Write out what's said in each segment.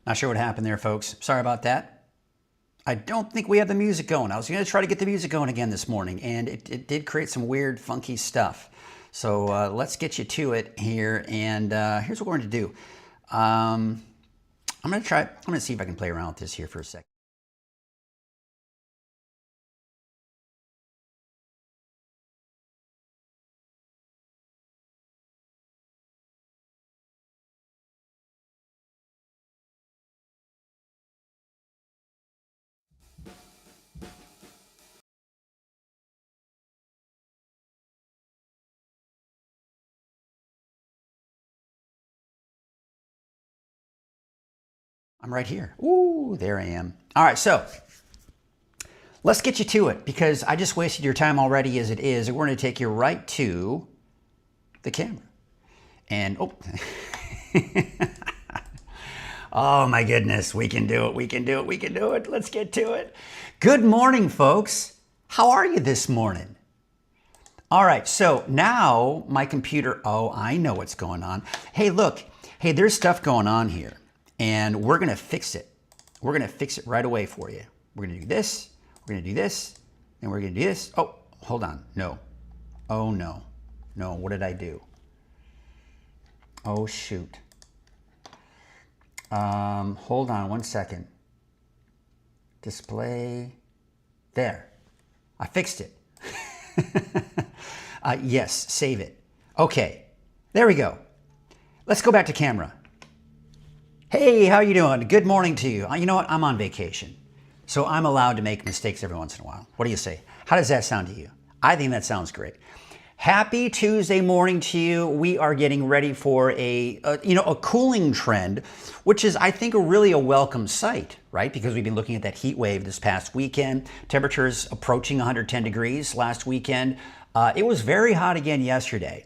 Not sure what happened there, folks. Sorry about that. I don't think we have the music going. I was going to try to get the music going again this morning, and it did create some weird, funky stuff. So let's get you to it here, and here's what we're going to do. I'm going to see if I can play around with this here for a second. I'm right here. Ooh, there I am. All right, so let's get you to it because I just wasted your time already as it is. We're going to take you right to the camera. And, oh, oh my goodness, we can do it, we can do it, we can do it. Let's get to it. Good morning, folks. How are you this morning? All right, so now my computer, oh, I know what's going on. Hey, look, hey, there's stuff going on here. And we're going to fix it. We're going to fix it right away for you. We're going to do this. We're going to do this. And we're going to do this. Oh, hold on. No. Oh, no. No, what did I do? Oh, shoot. Hold on one second. Display. There. I fixed it. Yes, save it. Okay. There we go. Let's go back to camera. Hey, how you doing? Good morning to you. You know what? I'm on vacation, so I'm allowed to make mistakes every once in a while. What do you say? How does that sound to you? I think that sounds great. Happy Tuesday morning to you. We are getting ready for a cooling trend, which is, I think, really a welcome sight, right? Because we've been looking at that heat wave this past weekend. Temperatures approaching 110 degrees last weekend. It was very hot again yesterday.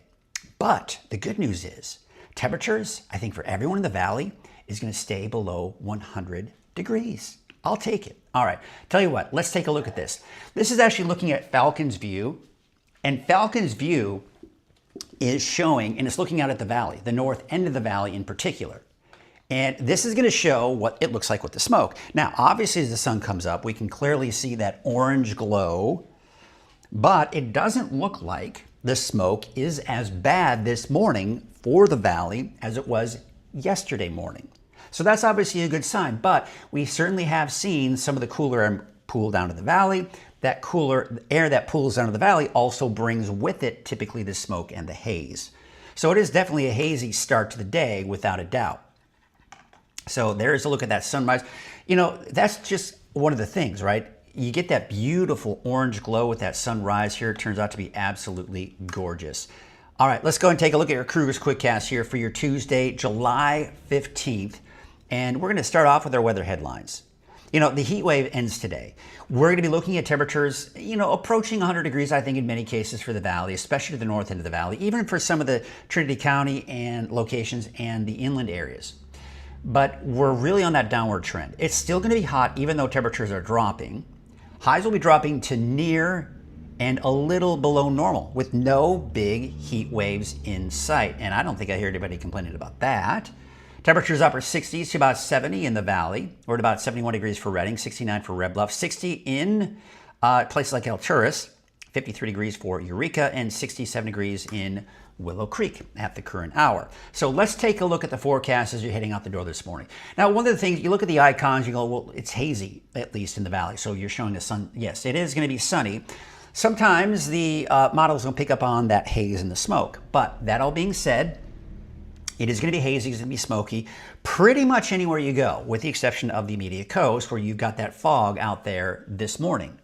But the good news is temperatures, I think, for everyone in the valley is going to stay below 100 degrees. I'll take it. All right. Tell you what, let's take a look at this. This is actually looking at Falcon's View. And Falcon's View is showing, and it's looking out at the valley, the north end of the valley in particular. And this is going to show what it looks like with the smoke. Now, obviously, as the sun comes up, we can clearly see that orange glow, but it doesn't look like the smoke is as bad this morning for the valley as it was yesterday morning. So that's obviously a good sign, but we certainly have seen some of the cooler air pool down to the valley. That cooler air that pools down to the valley also brings with it typically the smoke and the haze. So it is definitely a hazy start to the day without a doubt. So there's a look at that sunrise. You know, that's just one of the things, right? You get that beautiful orange glow with that sunrise here. It turns out to be absolutely gorgeous. All right, let's go and take a look at your Krueger's Quickcast here for your Tuesday, July 15th. And we're going to start off with our weather headlines. You know, the heat wave ends today. We're going to be looking at temperatures, approaching 100 degrees, I think, in many cases for the valley, especially the north end of the valley, even for some of the Trinity County and locations and the inland areas. But we're really on that downward trend. It's still going to be hot, even though temperatures are dropping. Highs will be dropping to near and a little below normal with no big heat waves in sight. And I don't think I hear anybody complaining about that. Temperatures upper 60s to about 70 in the valley. We're at about 71 degrees for Redding, 69 for Red Bluff, 60 in places like El Turris, 53 degrees for Eureka, and 67 degrees in Willow Creek at the current hour. So let's take a look at the forecast as you're heading out the door this morning. Now, one of the things, you look at the icons, you go, well, it's hazy, at least in the valley. So you're showing the sun. Yes, it is going to be sunny. Sometimes the models will pick up on that haze and the smoke. But that all being said, it is going to be hazy, it's going to be smoky pretty much anywhere you go, with the exception of the immediate coast where you've got that fog out there this morning.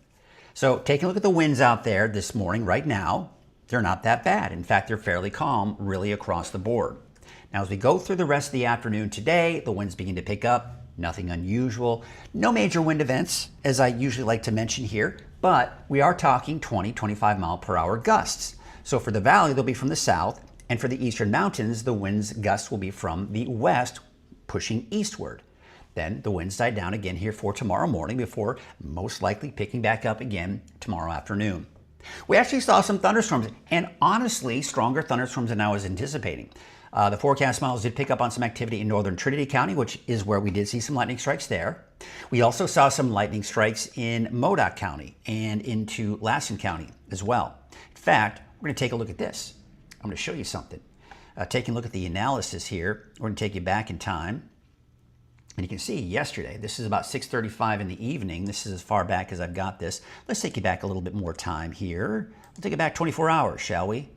So taking a look at the winds out there this morning, right now, they're not that bad. In fact, they're fairly calm really across the board. Now, as we go through the rest of the afternoon today, the winds begin to pick up. Nothing unusual. No major wind events, as I usually like to mention here, but we are talking 20, 25 mile per hour gusts. So for the valley, they'll be from the south, and for the eastern mountains, the winds gusts will be from the west, pushing eastward. Then the winds die down again here for tomorrow morning before most likely picking back up again tomorrow afternoon. We actually saw some thunderstorms, and honestly, stronger thunderstorms than I was anticipating. The forecast models did pick up on some activity in northern Trinity County, which is where we did see some lightning strikes there. We also saw some lightning strikes in Modoc County and into Lassen County as well. In fact, we're going to take a look at this. I'm going to show you something. Taking a look at the analysis here, we're going to take you back in time. And you can see yesterday, this is about 6:35 in the evening. This is as far back as I've got this. Let's take you back a little bit more time here. We'll take it back 24 hours, shall we?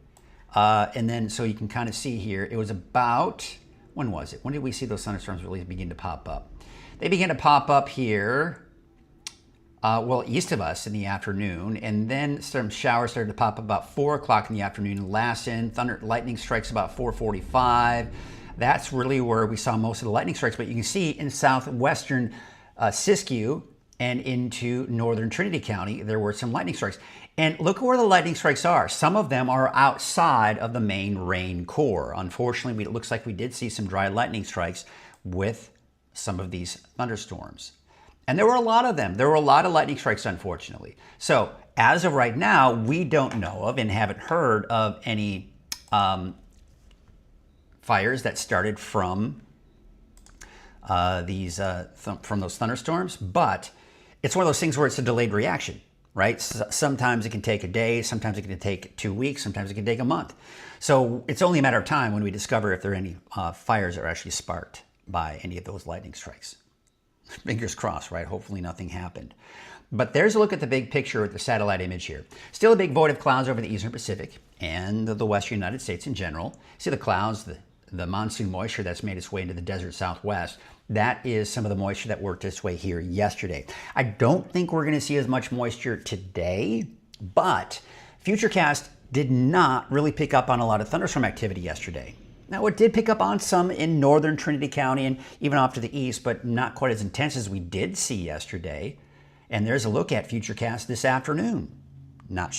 And then so you can kind of see here, it was about, when was it? When did we see those thunderstorms really begin to pop up? They began to pop up here, well, east of us in the afternoon, and then some showers started to pop up about 4 o'clock in the afternoon. Lassen, lightning strikes about 4:45. That's really where we saw most of the lightning strikes. But you can see in southwestern Siskiyou and into northern Trinity County, there were some lightning strikes. And look where the lightning strikes are. Some of them are outside of the main rain core. Unfortunately, it looks like we did see some dry lightning strikes with some of these thunderstorms. And there were a lot of them. There were a lot of lightning strikes, unfortunately. So as of right now, we don't know of and haven't heard of any fires that started from from those thunderstorms, but it's one of those things where it's a delayed reaction, right? Sometimes it can take a day, sometimes it can take 2 weeks, sometimes it can take a month. So it's only a matter of time when we discover if there are any fires that are actually sparked by any of those lightning strikes. Fingers crossed, right? Hopefully nothing happened. But there's a look at the big picture with the satellite image here. Still a big void of clouds over the eastern Pacific and the western United States in general. See the clouds, the monsoon moisture that's made its way into the desert southwest. That is some of the moisture that worked its way here yesterday. I don't think we're going to see as much moisture today, but Futurecast did not really pick up on a lot of thunderstorm activity yesterday. Now, it did pick up on some in northern Trinity County and even off to the east, but not quite as intense as we did see yesterday. And there's a look at Futurecast this afternoon. Not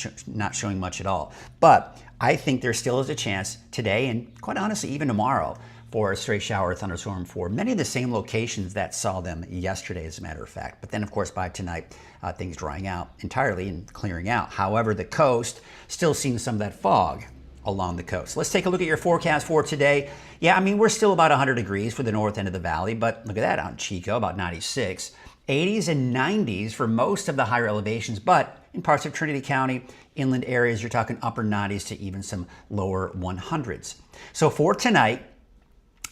showing much at all. But I think there still is a chance today, and quite honestly, even tomorrow, for a stray shower or thunderstorm for many of the same locations that saw them yesterday, as a matter of fact. But then, of course, by tonight, things drying out entirely and clearing out. However, the coast still seeing some of that fog along the coast. Let's take a look at your forecast for today. Yeah, I mean, we're still about 100 degrees for the north end of the valley, but look at that out in Chico, about 96. 80s and 90s for most of the higher elevations, but in parts of Trinity County, inland areas, you're talking upper 90s to even some lower 100s. So for tonight,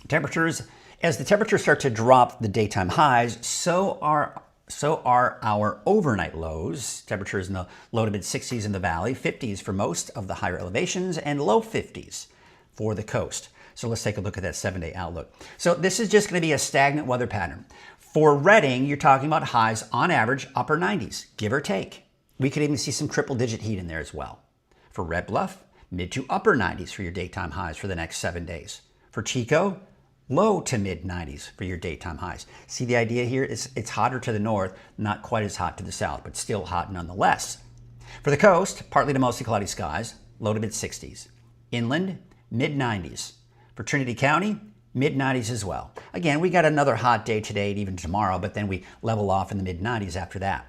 temperatures, as the temperatures start to drop the daytime highs, so are our overnight lows. Temperatures in the low to mid 60s in the valley, 50s for most of the higher elevations, and low 50s for the coast. So let's take a look at that 7-day outlook. So this is just going to be a stagnant weather pattern. For Redding, you're talking about highs on average upper 90s, give or take. We could even see some triple-digit heat in there as well. For Red Bluff, mid to upper 90s for your daytime highs for the next 7 days. For Chico, low to mid 90s for your daytime highs. See the idea here? It's hotter to the north, not quite as hot to the south, but still hot nonetheless. For the coast, partly to mostly cloudy skies, low to mid 60s. Inland, mid 90s. For Trinity County, mid 90s as well. Again, we got another hot day today and even tomorrow, but then we level off in the mid 90s after that.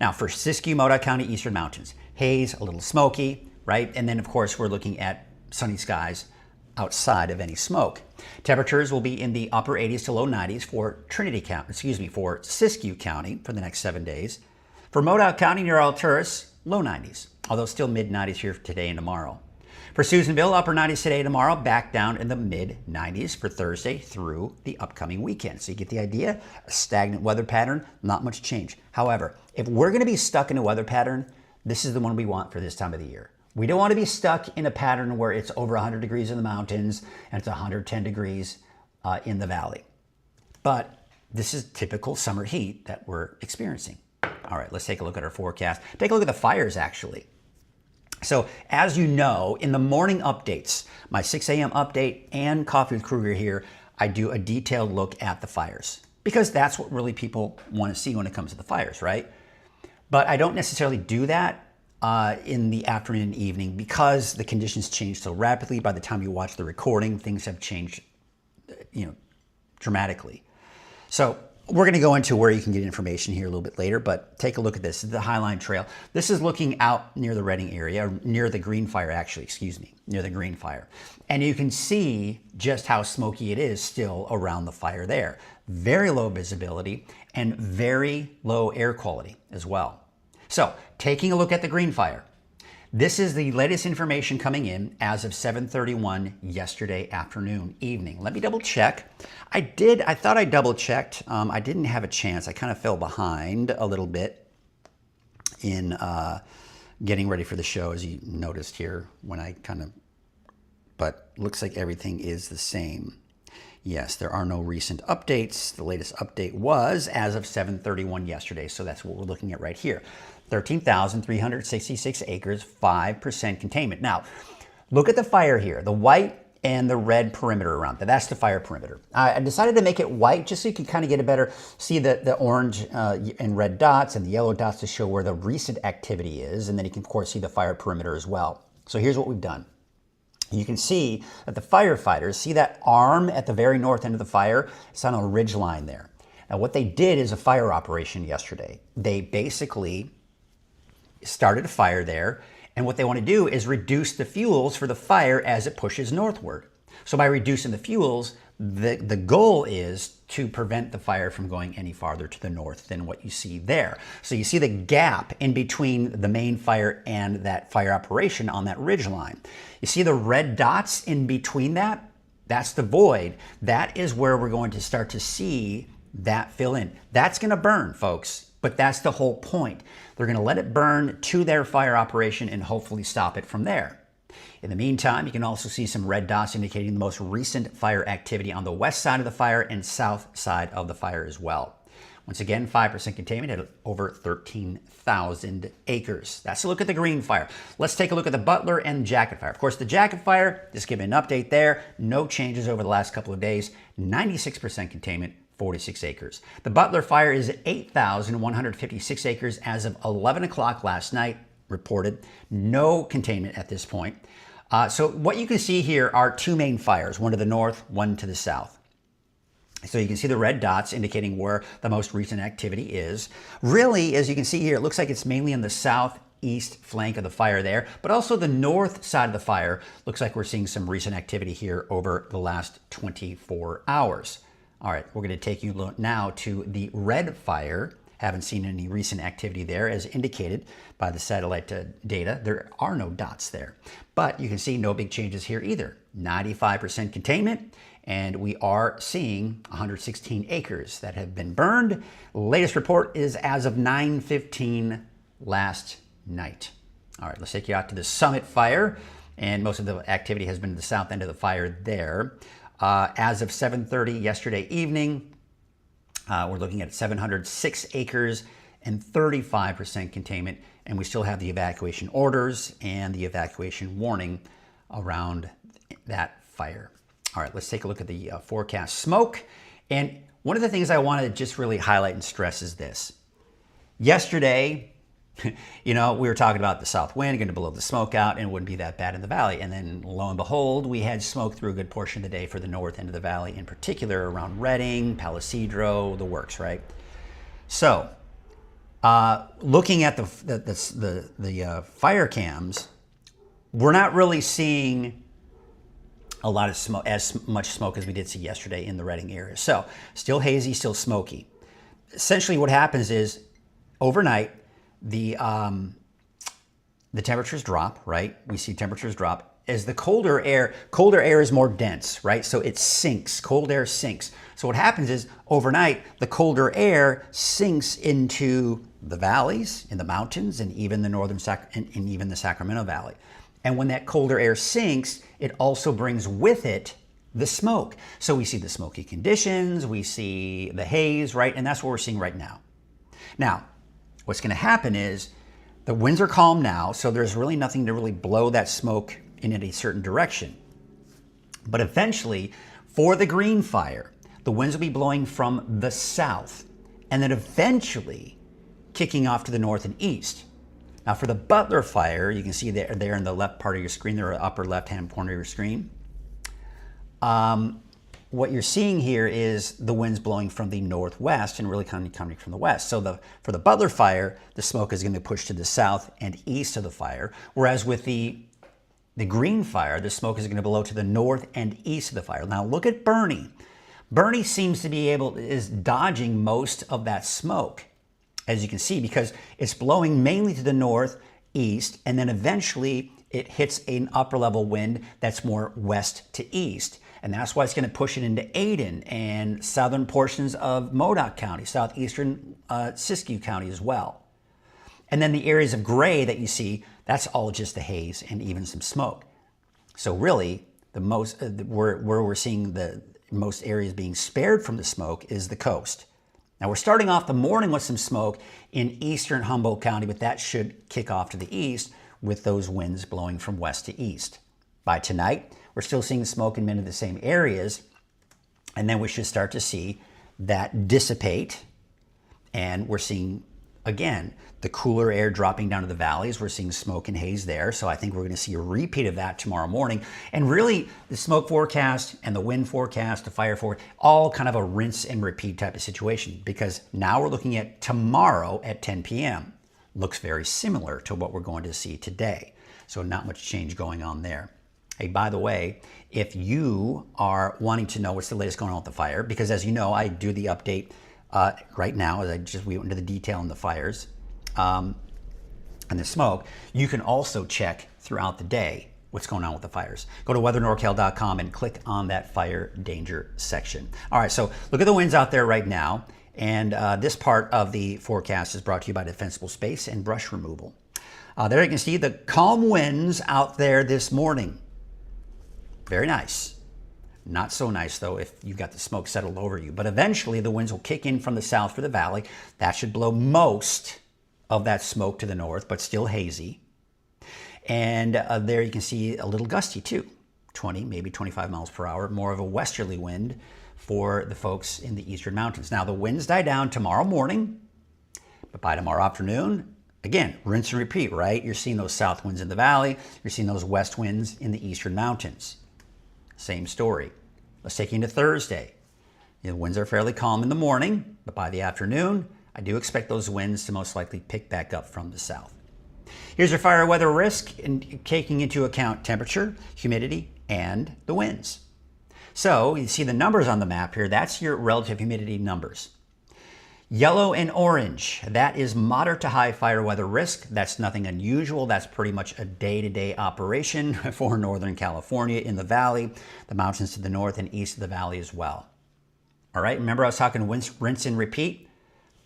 Now for Siskiyou, Modoc County, Eastern Mountains, haze, a little smoky, right? And then of course we're looking at sunny skies outside of any smoke. Temperatures will be in the upper 80s to low 90s for for Siskiyou County for the next 7 days. For Modoc County near Alturas, low 90s, although still mid 90s here today and tomorrow. For Susanville, upper 90s today, tomorrow, back down in the mid 90s for Thursday through the upcoming weekend. So you get the idea, a stagnant weather pattern, not much change. However, if we're going to be stuck in a weather pattern, this is the one we want for this time of the year. We don't want to be stuck in a pattern where it's over 100 degrees in the mountains and it's 110 degrees in the valley. But this is typical summer heat that we're experiencing. All right, let's take a look at our forecast. Take a look at the fires, actually. So as you know, in the morning updates, my 6 a.m. update and Coffee with Krueger here, I do a detailed look at the fires because that's what really people want to see when it comes to the fires, right? But I don't necessarily do that in the afternoon and evening because the conditions change so rapidly. By the time you watch the recording, things have changed, dramatically. So we're going to go into where you can get information here a little bit later, but take a look at this. This is the Highline Trail. This is looking out near the Redding area, near the Green Fire, actually, near the Green Fire. And you can see just how smoky it is still around the fire there. Very low visibility and very low air quality as well. So taking a look at the Green Fire. This is the latest information coming in as of 7:31 yesterday afternoon, evening. Let me double check. I thought I double checked. I didn't have a chance. I kind of fell behind a little bit in getting ready for the show, as you noticed here but looks like everything is the same. Yes, there are no recent updates. The latest update was as of 7:31 yesterday, so that's what we're looking at right here. 13,366 acres, 5% containment. Now, look at the fire here, the white and the red perimeter around that. That's the fire perimeter. I decided to make it white just so you can kind of get a better, see the orange and red dots and the yellow dots to show where the recent activity is. And then you can, of course, see the fire perimeter as well. So here's what we've done. You can see that the firefighters, see that arm at the very north end of the fire? It's on a ridge line there. Now, what they did is a fire operation yesterday. They basically started a fire there, and what they want to do is reduce the fuels for the fire as it pushes northward. So by reducing the fuels, the goal is to prevent the fire from going any farther to the north than what you see there. So you see the gap in between the main fire and that fire operation on that ridge line. You see the red dots in between that? That's the void. That is where we're going to start to see that fill in. That's going to burn, folks. But that's the whole point. They're going to let it burn to their fire operation and hopefully stop it from there. In the meantime, you can also see some red dots indicating the most recent fire activity on the west side of the fire and south side of the fire as well. Once again, 5% containment at over 13,000 acres. That's a look at the Green Fire. Let's take a look at the Butler and Jacket Fire. Of course, the Jacket Fire, just giving an update there. No changes over the last couple of days. 96% containment. 46 acres. The Butler Fire is at 8,156 acres as of 11 o'clock last night, reported. No containment at this point. So what you can see here are two main fires, one to the north, one to the south. So you can see the red dots indicating where the most recent activity is. Really, as you can see here, it looks like it's mainly on the southeast flank of the fire there, but also the north side of the fire looks like we're seeing some recent activity here over the last 24 hours. All right, we're going to take you now to the Red Fire. Haven't seen any recent activity there as indicated by the satellite data. There are no dots there, but you can see no big changes here either. 95% containment, and we are seeing 116 acres that have been burned. Latest report is as of 9:15 last night. All right, let's take you out to the Summit Fire, and most of the activity has been at the south end of the fire there. As of 7:30 yesterday evening, we're looking at 706 acres and 35% containment, and we still have the evacuation orders and the evacuation warning around that fire. All right, let's take a look at the forecast smoke. And one of the things I want to just really highlight and stress is this. Yesterday, we were talking about the south wind going to blow the smoke out and it wouldn't be that bad in the valley. And then lo and behold, we had smoke through a good portion of the day for the north end of the valley, in particular around Redding, Palisadro, the works, right? So looking at the fire cams, we're not really seeing a lot of smoke, as much smoke as we did see yesterday in the Redding area. So still hazy, still smoky. Essentially what happens is overnight, the temperatures drop, right? We see temperatures drop as the colder air is more dense, right? So it sinks, cold air sinks. So what happens is overnight, the colder air sinks into the valleys, in the mountains, and even the and even the Sacramento Valley. And when that colder air sinks, it also brings with it the smoke. So we see the smoky conditions, we see the haze, right? And that's what we're seeing right now. Now, what's going to happen is the winds are calm now, so there's really nothing to really blow that smoke in any certain direction. But eventually, for the green fire, the winds will be blowing from the south, and then eventually kicking off to the north and east. Now for the Butler fire, you can see there in the left part of your screen, the upper left-hand corner of your screen. What you're seeing here is the winds blowing from the northwest and really coming from the west. So for the Butler fire, the smoke is going to push to the south and east of the fire, whereas with the green fire, the smoke is going to blow to the north and east of the fire. Now look at Bernie. Bernie seems to be is dodging most of that smoke, as you can see, because it's blowing mainly to the northeast, and then eventually it hits an upper level wind that's more west to east. And that's why it's going to push it into Ayden and southern portions of Modoc County, southeastern Siskiyou County as well. And then the areas of gray that you see, that's all just the haze and even some smoke. So really, the most where we're seeing the most areas being spared from the smoke is the coast. Now we're starting off the morning with some smoke in eastern Humboldt County, but that should kick off to the east with those winds blowing from west to east. By tonight, we're still seeing smoke in many of the same areas, and then we should start to see that dissipate, and we're seeing, again, the cooler air dropping down to the valleys. We're seeing smoke and haze there, so I think we're going to see a repeat of that tomorrow morning. And really, the smoke forecast and the wind forecast, the fire forecast, all kind of a rinse and repeat type of situation, because now we're looking at tomorrow at 10 p.m. Looks very similar to what we're going to see today, so not much change going on there. Hey, by the way, if you are wanting to know what's the latest going on with the fire, because as you know, I do the update right now as we went into the detail in the fires and the smoke, you can also check throughout the day what's going on with the fires. Go to weathernorcal.com and click on that fire danger section. All right, so look at the winds out there right now. And this part of the forecast is brought to you by Defensible Space and Brush Removal. There you can see the calm winds out there this morning. Very nice. Not so nice, though, if you've got the smoke settled over you. But eventually, the winds will kick in from the south for the valley. That should blow most of that smoke to the north, but still hazy. And there you can see a little gusty, too. 20, maybe 25 miles per hour. More of a westerly wind for the folks in the eastern mountains. Now, the winds die down tomorrow morning, but by tomorrow afternoon, again, rinse and repeat, right? You're seeing those south winds in the valley. You're seeing those west winds in the eastern mountains. Same story. Let's take you into Thursday. The winds are fairly calm in the morning, but by the afternoon, I do expect those winds to most likely pick back up from the south. Here's your fire weather risk, taking into account temperature, humidity, and the winds. So you see the numbers on the map here. That's your relative humidity numbers. Yellow and orange, that is moderate to high fire weather risk. That's nothing unusual. That's pretty much a day-to-day operation for Northern California in the valley, the mountains to the north and east of the valley as well. All right, remember I was talking rinse and repeat?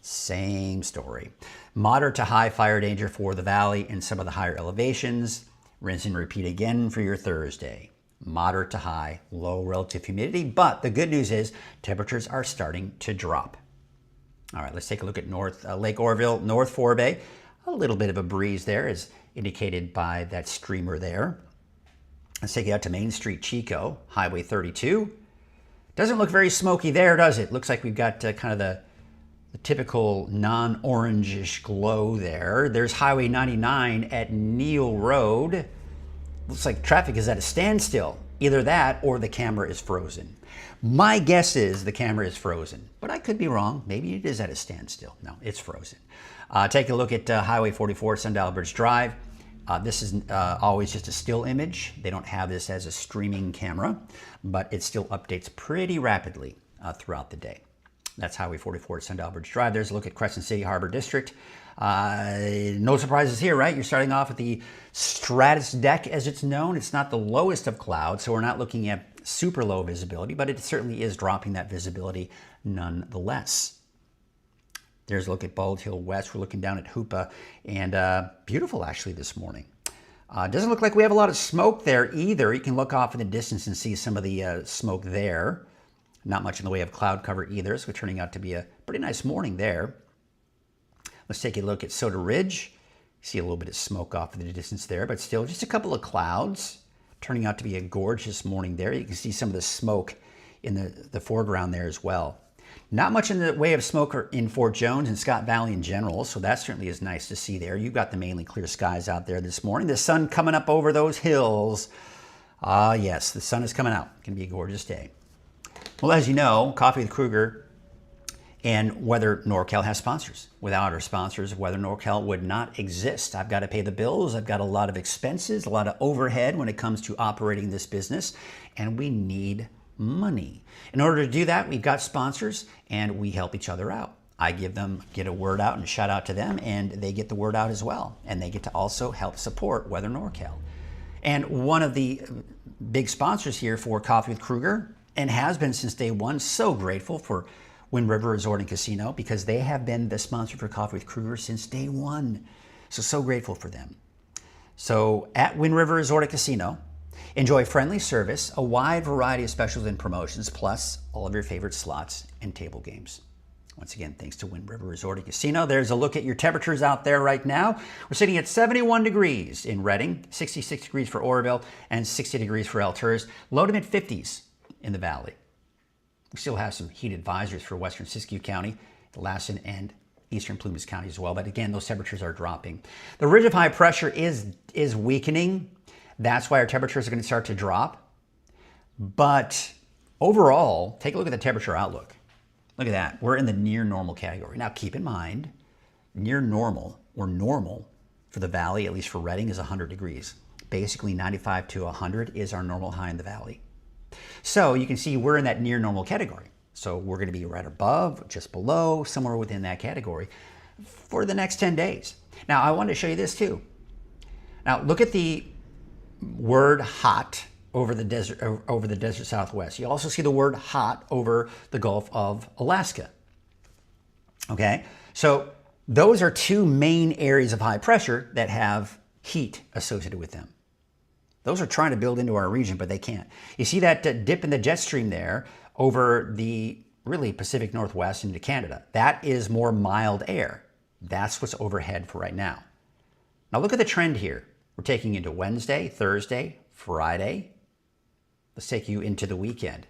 Same story. Moderate to high fire danger for the valley and some of the higher elevations. Rinse and repeat again for your Thursday. Moderate to high, low relative humidity, but the good news is temperatures are starting to drop. All right, let's take a look at Lake Oroville, North Forebay. A little bit of a breeze there as indicated by that streamer there. Let's take it out to Main Street, Chico, Highway 32. Doesn't look very smoky there, does it? Looks like we've got kind of the typical non-orangish glow there. There's Highway 99 at Neal Road. Looks like traffic is at a standstill. Either that or the camera is frozen. My guess is the camera is frozen, but I could be wrong. Maybe it is at a standstill. No, it's frozen. Take a look at Highway 44, Sundial Bridge Drive. This is always just a still image. They don't have this as a streaming camera, but it still updates pretty rapidly throughout the day. That's Highway 44 at Sundial Bridge Drive. There's a look at Crescent City Harbor District. No surprises here, right? You're starting off with the stratus deck, as it's known. It's not the lowest of clouds, so we're not looking at super low visibility, but it certainly is dropping that visibility nonetheless. There's a look at Bald Hill West. We're looking down at Hoopa, and beautiful actually this morning. Doesn't look like we have a lot of smoke there either. You can look off in the distance and see some of the smoke there. Not much in the way of cloud cover either, so it's turning out to be a pretty nice morning there. Let's take a look at Soda Ridge. See a little bit of smoke off in the distance there, but still just a couple of clouds. Turning out to be a gorgeous morning there. You can see some of the smoke in the foreground there as well. Not much in the way of smoke in Fort Jones and Scott Valley in general, so that certainly is nice to see there. You've got the mainly clear skies out there this morning. The sun coming up over those hills. Yes, the sun is coming out. It's going to be a gorgeous day. Well, as you know, Coffee with Krueger and Weather NorCal has sponsors. Without our sponsors, Weather NorCal would not exist. I've got to pay the bills. I've got a lot of expenses, a lot of overhead when it comes to operating this business, and we need money. In order to do that, we've got sponsors, and we help each other out. I get a word out and a shout out to them, and they get the word out as well, and they get to also help support Weather NorCal. And one of the big sponsors here for Coffee with Krueger, and has been since day one, so grateful for Wind River Resort and Casino, because they have been the sponsor for Coffee with Krueger since day one. So grateful for them. So at Wind River Resort and Casino, enjoy friendly service, a wide variety of specials and promotions, plus all of your favorite slots and table games. Once again, thanks to Wind River Resort and Casino. There's a look at your temperatures out there right now. We're sitting at 71 degrees in Redding, 66 degrees for Oroville, and 60 degrees for Alturas. Low to mid 50s in the valley. We still have some heat advisories for western Siskiyou County, Lassen, and eastern Plumas County as well. But again, those temperatures are dropping. The ridge of high pressure is weakening. That's why our temperatures are going to start to drop. But overall, take a look at the temperature outlook. Look at that. We're in the near normal category. Now keep in mind, near normal or normal for the valley, at least for Redding, is 100 degrees. Basically 95 to 100 is our normal high in the valley. So you can see we're in that near normal category. So we're going to be right above, just below, somewhere within that category for the next 10 days. Now I wanted to show you this too. Now look at the word hot over the desert Southwest. You also see the word hot over the Gulf of Alaska. Okay, so those are two main areas of high pressure that have heat associated with them. Those are trying to build into our region, but they can't. You see that dip in the jet stream there over the really Pacific Northwest into Canada. That is more mild air. That's what's overhead for right now. Now look at the trend here. We're taking into Wednesday, Thursday, Friday. Let's take you into the weekend.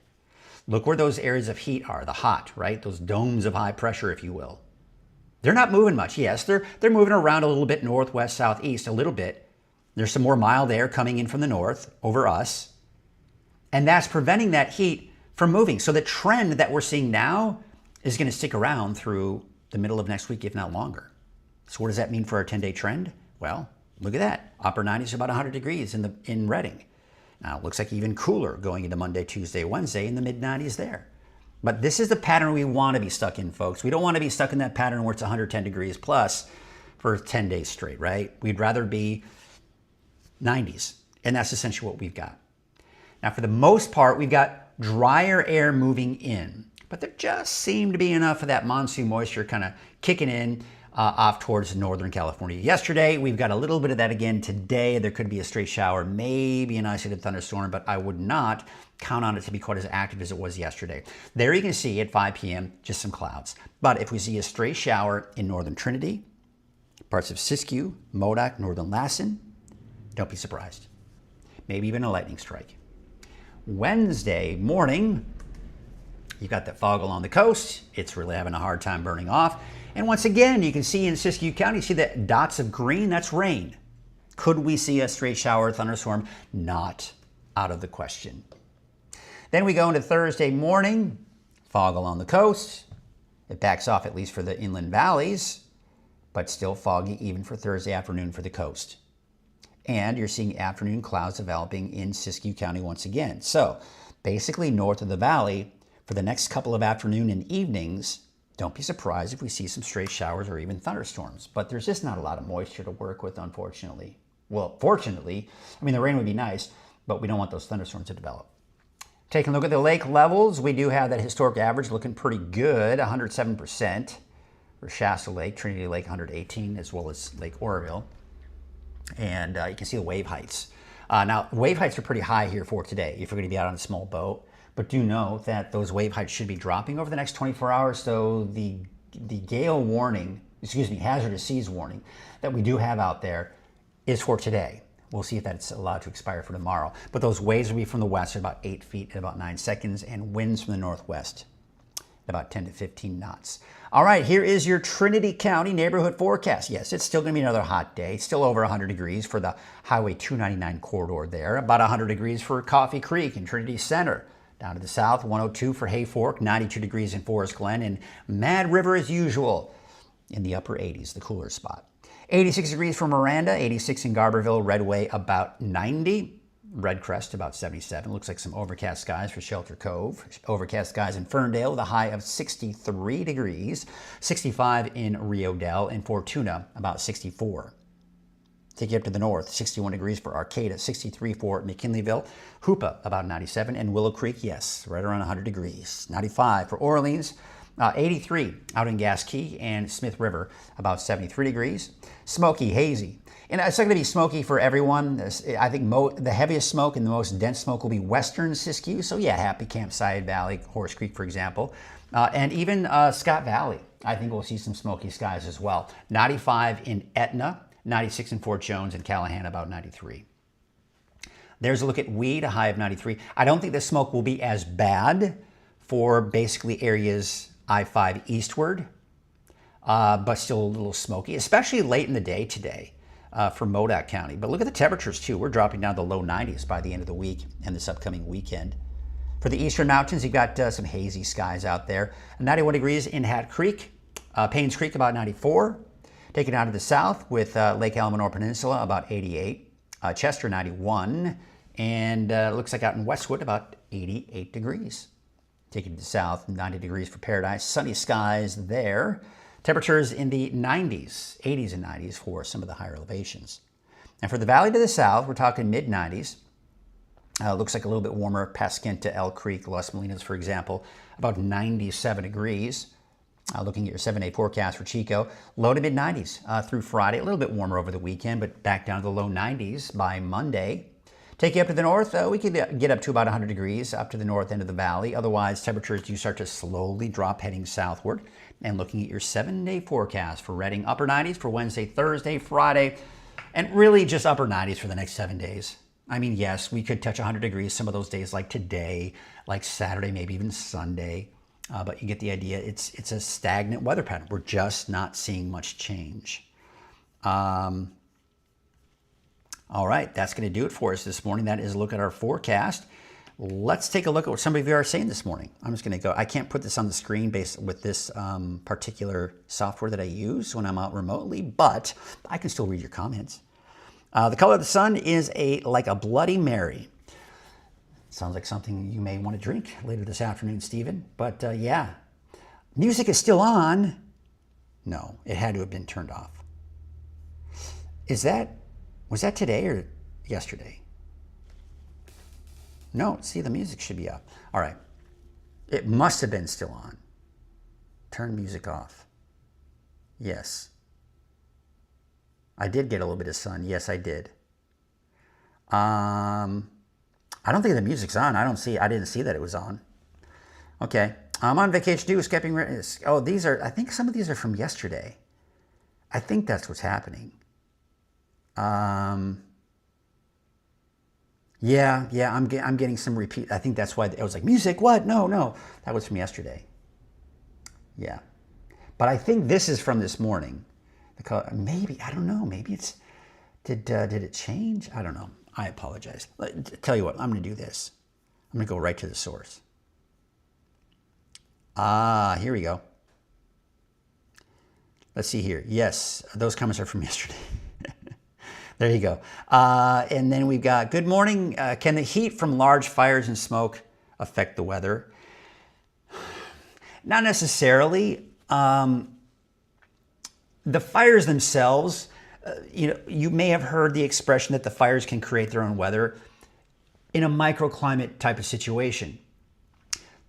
Look where those areas of heat are, the hot, right? Those domes of high pressure, if you will. They're not moving much. Yes, they're moving around a little bit northwest, southeast, a little bit. There's some more mild air coming in from the north over us. And that's preventing that heat from moving. So the trend that we're seeing now is going to stick around through the middle of next week, if not longer. So what does that mean for our 10-day trend? Well, look at that. Upper 90s, about 100 degrees in Redding. Now, it looks like even cooler going into Monday, Tuesday, Wednesday in the mid-90s there. But this is the pattern we want to be stuck in, folks. We don't want to be stuck in that pattern where it's 110 degrees plus for 10 days straight, right? We'd rather be 90s, and that's essentially what we've got. Now, for the most part, we've got drier air moving in, but there just seemed to be enough of that monsoon moisture kind of kicking in off towards Northern California. Yesterday, we've got a little bit of that again today. There could be a stray shower, maybe an isolated thunderstorm, but I would not count on it to be quite as active as it was yesterday. There you can see at 5 p.m., just some clouds. But if we see a stray shower in Northern Trinity, parts of Siskiyou, Modoc, Northern Lassen, don't be surprised. Maybe even a lightning strike. Wednesday morning, you've got that fog along the coast. It's really having a hard time burning off. And once again, you can see in Siskiyou County, you see the dots of green, that's rain. Could we see a stray shower, thunderstorm? Not out of the question. Then we go into Thursday morning, fog along the coast. It backs off at least for the inland valleys, but still foggy even for Thursday afternoon for the coast. And you're seeing afternoon clouds developing in Siskiyou County once again. So basically north of the valley for For the next couple of afternoon and evenings, don't be surprised if we see some stray showers or even thunderstorms. But there's just not a lot of moisture to work with, unfortunately. Well, fortunately, I mean, the rain would be nice, but we don't want those thunderstorms to develop. Taking a look at the lake levels, we do have that historic average looking pretty good, 107% for Shasta Lake, Trinity Lake 118, as well as Lake Oroville. And you can see the wave heights. Now, wave heights are pretty high here for today if you're going to be out on a small boat. But do know that those wave heights should be dropping over the next 24 hours. So the gale warning, hazardous seas warning that we do have out there is for today. We'll see if that's allowed to expire for tomorrow. But those waves will be from the west at about 8 feet in about 9 seconds, and winds from the northwest at about 10 to 15 knots. All right, here is your Trinity County neighborhood forecast. Yes, it's still going to be another hot day. It's still over 100 degrees for the Highway 299 corridor there. About 100 degrees for Coffee Creek and Trinity Center. Down to the south, 102 for Hayfork, 92 degrees in Forest Glen, and Mad River as usual in the upper 80s, the cooler spot. 86 degrees for Miranda, 86 in Garberville, Redway about 90, Red Crest about 77. Looks like some overcast skies for Shelter Cove. Overcast skies in Ferndale with a high of 63 degrees, 65 in Rio Dell, and Fortuna about 64. Take you up to the north, 61 degrees for Arcata, 63 for McKinleyville, Hoopa about 97, and Willow Creek, yes, right around 100 degrees. 95 for Orleans, 83 out in Gas Key, and Smith River about 73 degrees. Smoky, hazy. And it's not going to be smoky for everyone. I think the heaviest smoke and the most dense smoke will be western Siskiyou. So yeah, Happy Camp, Side Valley, Horse Creek, for example. And even Scott Valley, I think we'll see some smoky skies as well. 95 in Etna, 96 in Fort Jones, and Callahan about 93. There's a look at Weed, a high of 93. I don't think the smoke will be as bad for basically areas I-5 eastward, but still a little smoky, especially late in the day today for Modoc County. But look at the temperatures too. We're dropping down to the low 90s by the end of the week and this upcoming weekend. For the eastern mountains, you've got some hazy skies out there. 91 degrees in Hat Creek, Paynes Creek about 94. Taking out to the south with Lake Almanor Peninsula, about 88. Chester, 91. And looks like out in Westwood, about 88 degrees. Taking to the south, 90 degrees for Paradise. Sunny skies there. Temperatures in the 90s, 80s and 90s for some of the higher elevations. And for the valley to the south, we're talking mid-90s. Looks like a little bit warmer. Pasquinta, Elk Creek, Las Molinas, for example, about 97 degrees. Looking at your 7-day forecast for Chico, low to mid-90s through Friday. A little bit warmer over the weekend, but back down to the low 90s by Monday. Take you up to the north, we could get up to about 100 degrees up to the north end of the valley. Otherwise, temperatures do start to slowly drop heading southward. And looking at your 7-day forecast for Redding, upper 90s for Wednesday, Thursday, Friday, and really just upper 90s for the next 7 days. I mean, yes, we could touch 100 degrees some of those days like today, like Saturday, maybe even Sunday. But you get the idea. It's a stagnant weather pattern. We're just not seeing much change. All right, that's going to do it for us this morning. That is a look at our forecast. Let's take a look at what some of you are saying this morning. I'm just going to go. I can't put this on the screen based with this particular software that I use when I'm out remotely, but I can still read your comments. The color of the sun is like a Bloody Mary. Sounds like something you may want to drink later this afternoon, Stephen. But yeah, music is still on. No, it had to have been turned off. Was that today or yesterday? No, see, the music should be up. All right, it must have been still on. Turn music off. Yes. I did get a little bit of sun. Yes, I did. I don't think the music's on. I didn't see that it was on. Okay. I'm on vacation too, skipping. Oh, I think some of these are from yesterday. I think that's what's happening. Yeah, I'm getting some repeat. I think that's why I was like, music, what? No. That was from yesterday. Yeah. But I think this is from this morning. Maybe, I don't know. Maybe it's, did it change? I don't know. I apologize. Tell you what, I'm going to do this. I'm going to go right to the source. Here we go. Let's see here. Yes, those comments are from yesterday. There you go. And then we've got, good morning. Can the heat from large fires and smoke affect the weather? Not necessarily. The fires themselves, you may have heard the expression that the fires can create their own weather in a microclimate type of situation.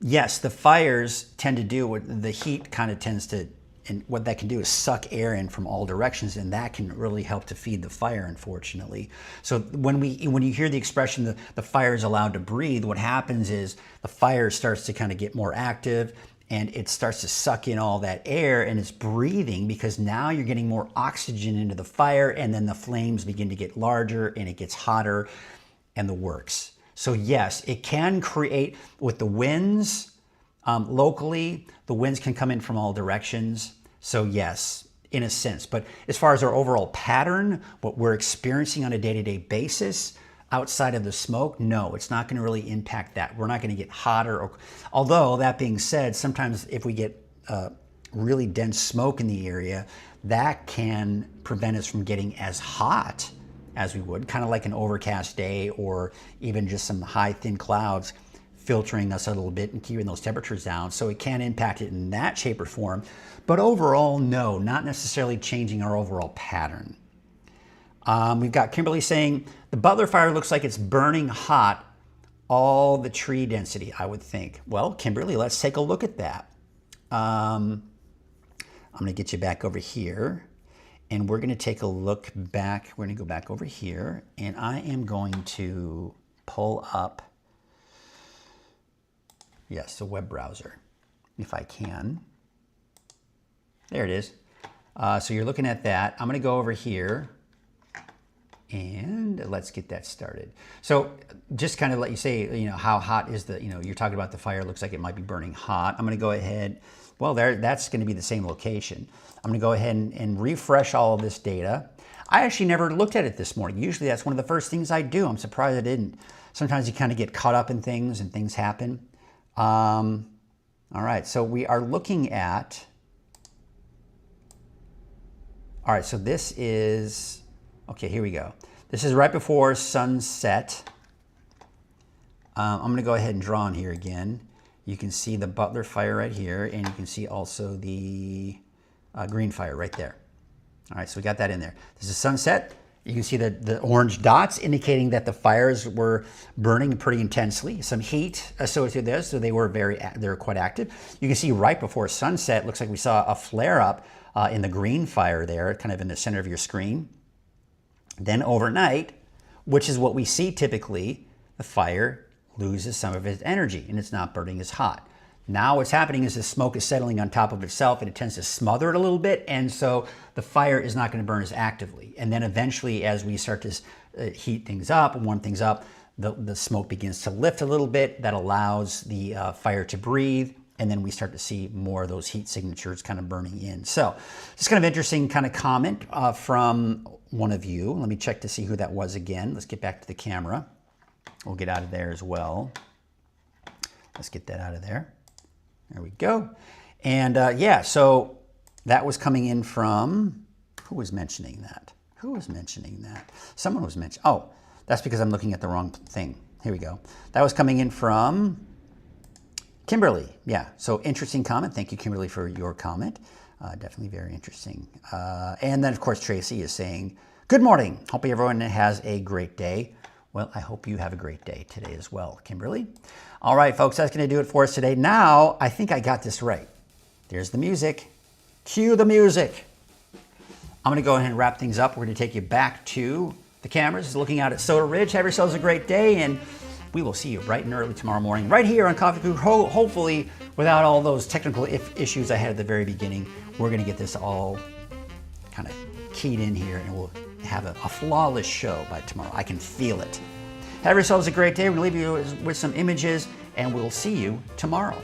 Yes, the fires tend to do what the heat kind of tends to, and what that can do is suck air in from all directions, and that can really help to feed the fire, unfortunately. So when you hear the expression the fire is allowed to breathe, what happens is the fire starts to kind of get more active, and it starts to suck in all that air, and it's breathing because now you're getting more oxygen into the fire, and then the flames begin to get larger and it gets hotter and the works. So yes, it can create, with the winds, locally, the winds can come in from all directions. So yes, in a sense. But as far as our overall pattern, what we're experiencing on a day-to-day basis, outside of the smoke, no, it's not going to really impact that. We're not going to get hotter. Although, that being said, sometimes if we get really dense smoke in the area, that can prevent us from getting as hot as we would, kind of like an overcast day, or even just some high, thin clouds filtering us a little bit and keeping those temperatures down. So it can impact it in that shape or form. But overall, no, not necessarily changing our overall pattern. We've got Kimberly saying, the Butler fire looks like it's burning hot all the tree density, I would think. Well, Kimberly, let's take a look at that. I'm going to get you back over here, and we're going to take a look back. We're going to go back over here, and I am going to pull up, yes, the web browser, if I can. There it is. So you're looking at that. I'm going to go over here, and let's get that started. So just kind of let you say, how hot is the, you're talking about the fire, looks like it might be burning hot. I'm going to go ahead, well, that's going to be the same location. I'm going to go ahead and refresh all of this data. I actually never looked at it this morning. Usually that's one of the first things I do. I'm surprised I didn't. Sometimes you kind of get caught up in things and things happen. All right, so we are looking at, all right, so this is, okay, here we go. This is right before sunset. I'm going to go ahead and draw on here again. You can see the Butler fire right here, and you can see also the green fire right there. All right, so we got that in there. This is sunset. You can see the orange dots indicating that the fires were burning pretty intensely. Some heat associated with this, so they were quite active. You can see right before sunset, looks like we saw a flare up in the green fire there, kind of in the center of your screen. Then overnight, which is what we see typically, the fire loses some of its energy and it's not burning as hot. Now what's happening is the smoke is settling on top of itself, and it tends to smother it a little bit, and so the fire is not going to burn as actively. And then eventually, as we start to heat things up and warm things up, the smoke begins to lift a little bit. That allows the fire to breathe, and then we start to see more of those heat signatures kind of burning in. So it's kind of interesting kind of comment from one of you. Let me check to see who that was again. Let's get back to the camera. We'll get out of there as well. Let's get that out of there. There we go. And yeah, so that was coming in from, who was mentioning that? Who was mentioning that? Someone was mentioning, oh, that's because I'm looking at the wrong thing. Here we go. That was coming in from Kimberly. Yeah, so interesting comment. Thank you, Kimberly, for your comment. Definitely very interesting. And then, of course, Tracy is saying, good morning. Hope everyone has a great day. Well, I hope you have a great day today as well, Kimberly. All right, folks, that's going to do it for us today. Now, I think I got this right. There's the music. Cue the music. I'm going to go ahead and wrap things up. We're going to take you back to the cameras, looking out at Soda Ridge. Have yourselves a great day, and we will see you bright and early tomorrow morning, right here on Coffee Crew. Hopefully, without all those technical issues I had at the very beginning, we're going to get this all kind of keyed in here, and we'll have a flawless show by tomorrow. I can feel it. Have yourselves a great day. We're going to leave you with some images, and we'll see you tomorrow.